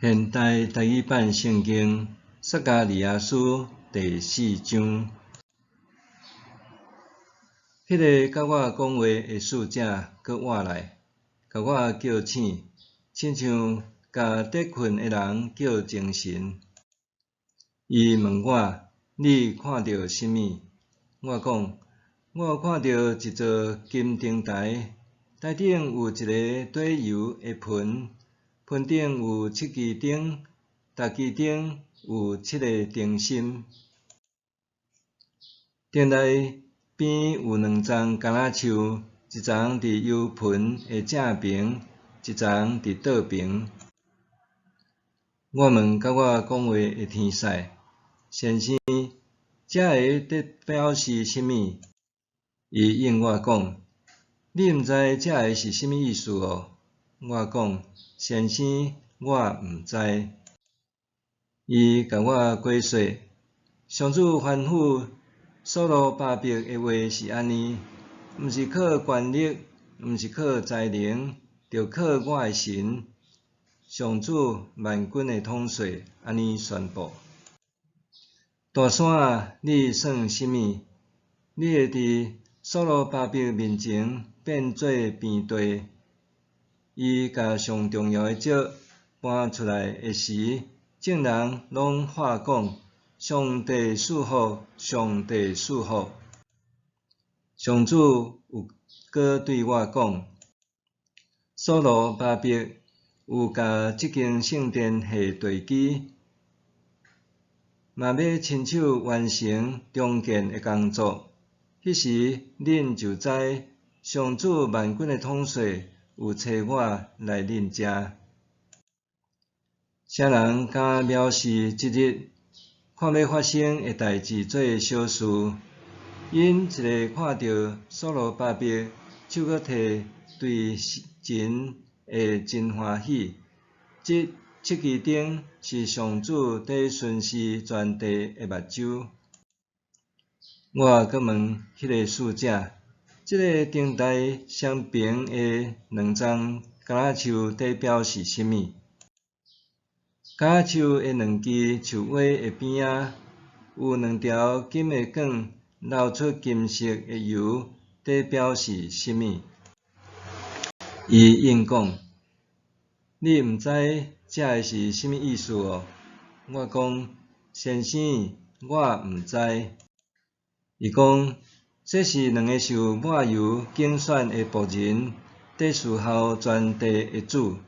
现代台语版圣经撒迦利亚书第4章。迄个甲我讲话的使者搁活来，甲我叫醒，亲像甲得困的人叫精神。伊问我：你看到甚物？我讲：我有看到一座金灯台，台顶有一个底油的盆，盆顶有7支灯，逐支灯有7个灯芯。灯台边有2丛橄榄树，一丛伫油盆的正边，一丛伫倒边。我问甲我讲话的天使：先生，这个得表示甚物？伊应我讲：你毋知这个是甚物意思哦。我讲：先生，我毋知。伊甲我解说：上主吩咐所罗巴伯的话是安尼，毋是靠权力，毋是靠才能，着靠我的神。上主万军的统帅安尼宣布：大山啊，你算甚物？你会伫所罗巴伯面前变做平地。伊甲上重要的职搬出来的时，众人拢喊讲：上帝赐福，上帝赐福。上主有搁对我讲：所罗巴伯有甲即间圣殿下地基，嘛要亲手完成重建的工作。迄时，恁就知上主万军的统帅有找我来恁遮。啥人敢藐视即日看要发生的代志做小事？因一个看到所罗巴伯手搁摕对神会真欢喜。即7支灯是上主在巡视全地的目睭。我搁问迄个使者：即个灯台双边的2丛橄榄树代表是甚物？橄榄树的2支树尾的边仔有2条金的管流出金色的油，代表是甚物？伊应讲：你毋知这个是甚物意思哦。我讲：先生，我毋知。伊讲：这是2个受抹油竞选的仆人，在侍候全地的主。